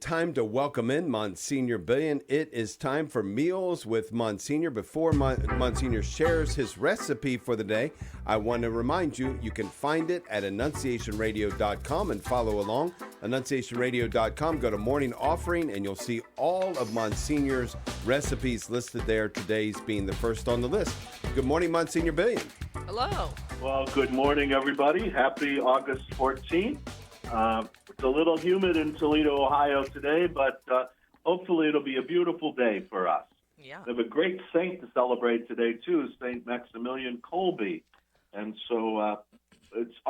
Time to welcome in Monsignor Billian. It is time for Meals with Monsignor. Before Monsignor shares his recipe for the day, I want to remind you, you can find it at annunciationradio.com and follow along. Annunciationradio.com, go to Morning Offering, and you'll see all of Monsignor's recipes listed there, today's being the first on the list. Good morning, Monsignor Billian. Hello. Well, good morning, everybody. Happy August 14th. It's a little humid in Toledo, Ohio today, but hopefully it'll be a beautiful day for us. Yeah. We have a great saint to celebrate today, too, Saint Maximilian Kolbe. And so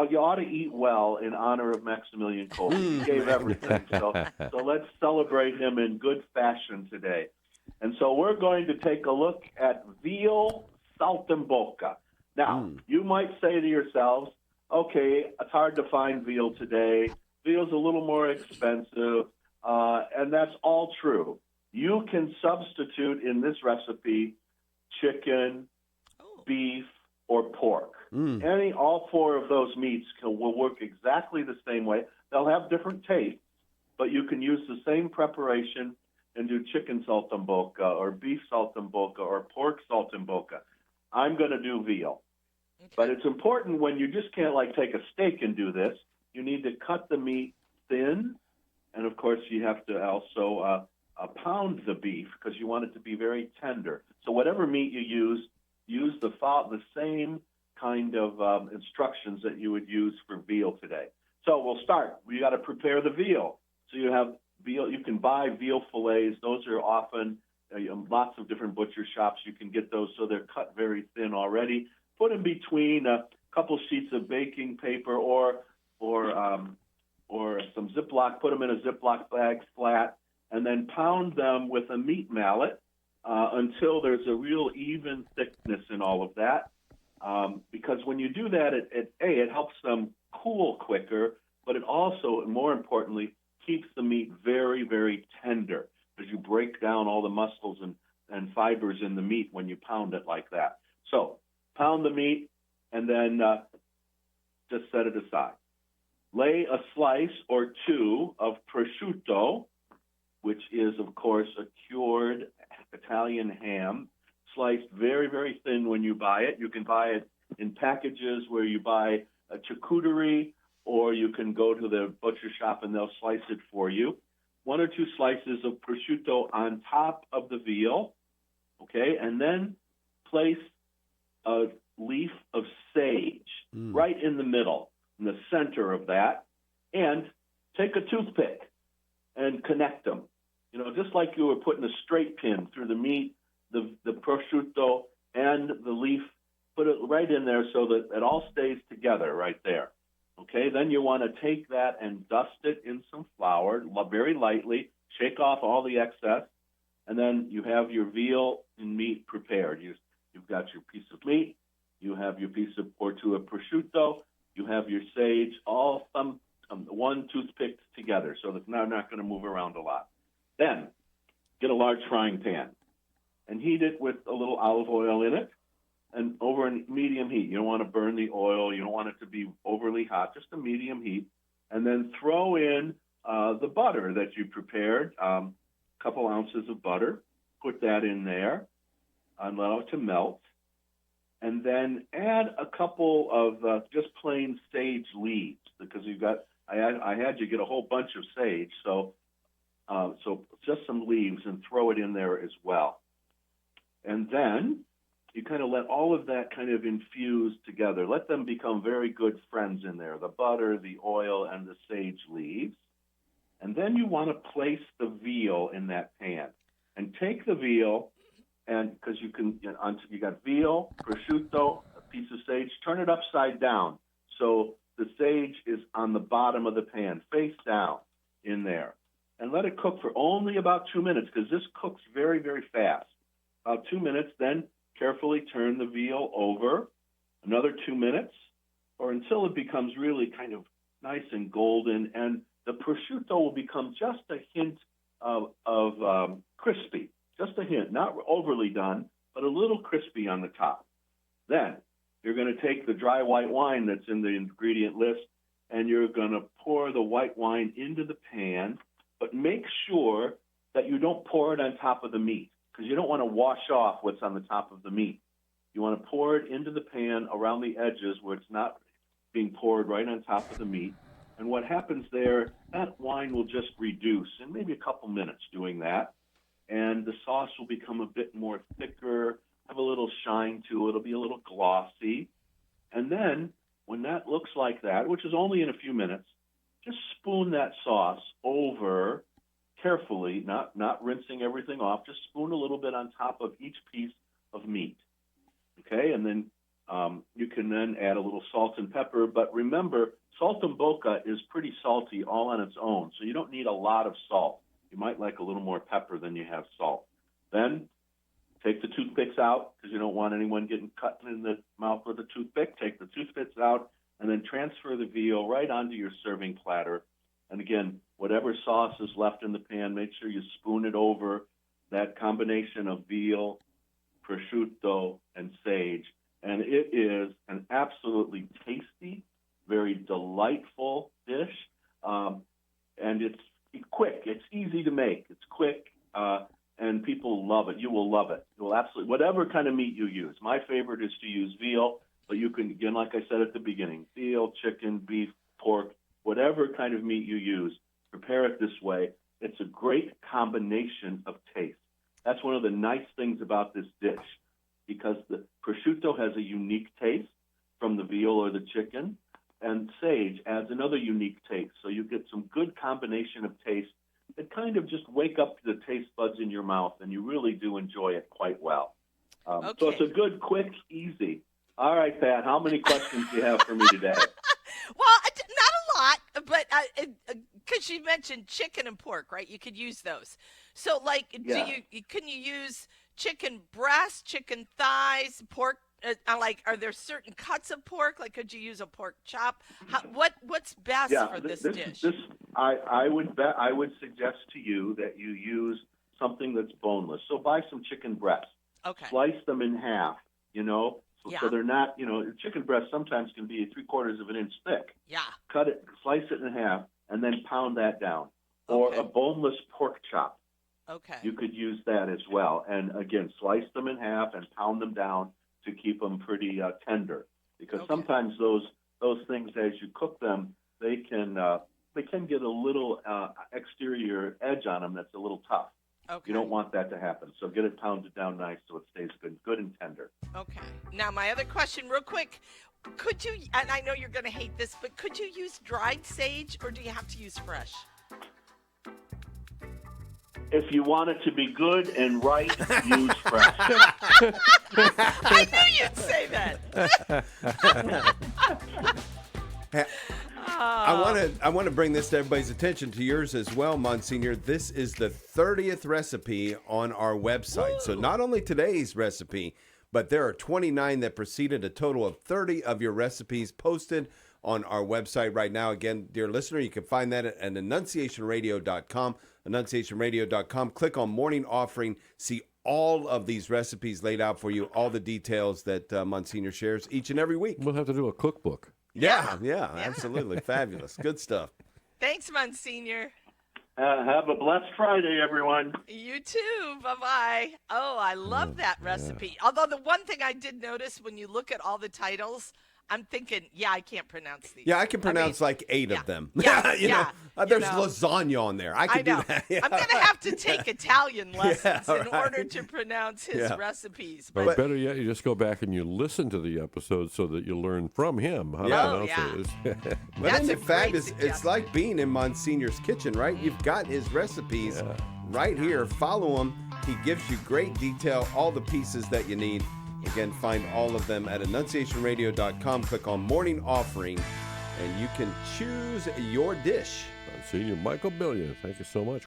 you ought to eat well in honor of Maximilian Kolbe. He gave everything. So let's celebrate him in good fashion today. And so we're going to take a look at Veal Saltimbocca. Now, you might say to yourselves, okay, it's hard to find veal today. Veal's a little more expensive, and that's all true. You can substitute in this recipe chicken, beef, or pork. All four of those meats will work exactly the same way. They'll have different tastes, but you can use the same preparation and do chicken saltimbocca or beef saltimbocca or pork saltimbocca. I'm going to do veal. Okay. But it's important when you just can't take a steak and do this. You need to cut the meat thin, and of course you have to also pound the beef because you want it to be very tender. So whatever meat you use the same kind of instructions that you would use for veal today. So we'll start. We got to prepare the veal. So you have veal. You can buy veal fillets. Those are often lots of different butcher shops. You can get those so they're cut very thin already. Put in between a couple sheets of baking paper or some Ziploc. Put them in a Ziploc bag flat, and then pound them with a meat mallet until there's a real even thickness in all of that. Because when you do that, it helps them cool quicker, but it also, and more importantly, keeps the meat very, very tender because you break down all the muscles and fibers in the meat when you pound it like that. So pound the meat, and then just set it aside. Lay a slice or two of prosciutto, which is, of course, a cured Italian ham, sliced very, very thin when you buy it. You can buy it in packages where you buy a charcuterie, or you can go to the butcher shop and they'll slice it for you. 1 or 2 slices of prosciutto on top of the veal, okay, and then place a leaf of sage right in the middle, in the center of that, and take a toothpick and connect them. Just like you were putting a straight pin through the meat, the prosciutto, and the leaf, put it right in there so that it all stays together right there. Okay, then you want to take that and dust it in some flour very lightly, shake off all the excess, and then you have your veal and meat prepared. You've got your piece of meat, you have your piece or two of prosciutto, you have your sage, all one toothpick together, so that they're not going to move around a lot. Then get a large frying pan and heat it with a little olive oil in it, and over a medium heat. You don't want to burn the oil. You don't want it to be overly hot, just a medium heat. And then throw in the butter that you prepared, a couple ounces of butter. Put that in there and allow it to melt. And then add a couple of just plain sage leaves, because I had you get a whole bunch of sage, so just some leaves, and throw it in there as well. And then you kind of let all of that kind of infuse together. Let them become very good friends in there, the butter, the oil, and the sage leaves. And then you want to place the veal in that pan. And take the veal, and because you got veal, prosciutto, a piece of sage, turn it upside down. So the sage is on the bottom of the pan, face down in there. And let it cook for only about 2 minutes, because this cooks very, very fast. About 2 minutes, then carefully turn the veal over another 2 minutes, or until it becomes really kind of nice and golden, and the prosciutto will become just a hint of crispy, just a hint, not overly done, but a little crispy on the top. Then you're going to take the dry white wine that's in the ingredient list, and you're going to pour the white wine into the pan, but but make sure that you don't pour it on top of the meat, because you don't want to wash off what's on the top of the meat. You want to pour it into the pan around the edges where it's not being poured right on top of the meat. And what happens there, that wine will just reduce in maybe a couple minutes doing that. And the sauce will become a bit more thicker, have a little shine to it. It'll be a little glossy. And then when that looks like that, which is only in a few minutes, just spoon that sauce over carefully, not rinsing everything off. Just spoon a little bit on top of each piece of meat. Okay, and then you can then add a little salt and pepper. But remember, Saltimbocca is pretty salty all on its own, so you don't need a lot of salt. You might like a little more pepper than you have salt. Then take the toothpicks out, because you don't want anyone getting cut in the mouth with a toothpick. Take the toothpicks out, and then transfer the veal right onto your serving platter. And again, whatever sauce is left in the pan, make sure you spoon it over that combination of veal, prosciutto, and sage. And it is an absolutely tasty, very delightful dish. And it's quick. It's easy to make. It's quick, and people love it. You will love it. You will absolutely, whatever kind of meat you use. My favorite is to use veal, but you can, again, like I said at the beginning, veal, chicken, beef, pork, whatever kind of meat you use, prepare it this way. It's a great combination of taste. That's one of the nice things about this dish, because the prosciutto has a unique taste from the veal or the chicken, and sage adds another unique taste. So you get some good combination of taste that kind of just wake up the taste buds in your mouth, and you really do enjoy it quite well. Okay. So it's a good, quick, easy. All right, Pat, how many questions do you have for me today? Well, not a lot, but because you mentioned chicken and pork, right? You could use those. So, like, Yeah. can you use chicken breast, chicken thighs, pork? Are there certain cuts of pork? Like, could you use a pork chop? What's best for this dish? I would suggest to you that you use something that's boneless. So buy some chicken breasts. Okay. Slice them in half. Yeah. So they're not. Chicken breast sometimes can be 3/4 of an inch thick. Yeah. Cut it, slice it in half, and then pound that down. Or Okay. a boneless pork chop. Okay. You could use that as well. And again, slice them in half and pound them down to keep them pretty tender. Because Okay. sometimes those things, as you cook them, they can get a little exterior edge on them that's a little tough. Okay. You don't want that to happen. So get it pounded down nice so it stays good and tender. Okay. Now, my other question, real quick. Could you, and I know you're going to hate this, but could you use dried sage, or do you have to use fresh? If you want it to be good and right, use fresh. I knew you'd say that. I want to bring this to everybody's attention, to yours as well, Monsignor. This is the 30th recipe on our website. Woo. So not only today's recipe, but there are 29 that preceded, a total of 30 of your recipes posted on our website right now. Again, dear listener, you can find that at annunciationradio.com, annunciationradio.com. Click on Morning Offering, see all of these recipes laid out for you, all the details that Monsignor shares each and every week. We'll have to do a cookbook. Yeah, absolutely. Fabulous. Good stuff. Thanks, Monsignor. Have a blessed Friday, everyone. You too. Bye-bye. Oh, I love that recipe. Although the one thing I did notice when you look at all the titles, I'm thinking, I can't pronounce these. Yeah, I can pronounce like 8 of them. Yeah, there's lasagna on there. I can do that. Yeah. I'm going to have to take Italian lessons in right. order to pronounce his recipes. Or But better yet, you just go back and you listen to the episodes so that you learn from him how to pronounce it. But That's isn't a it fabulous? great It's suggestion. like being in Monsignor's kitchen, right? You've got his recipes right here. Follow him. He gives you great detail, all the pieces that you need. Again, find all of them at annunciationradio.com. Click on Morning Offering, and you can choose your dish. Monsignor Michael Billian, thank you so much.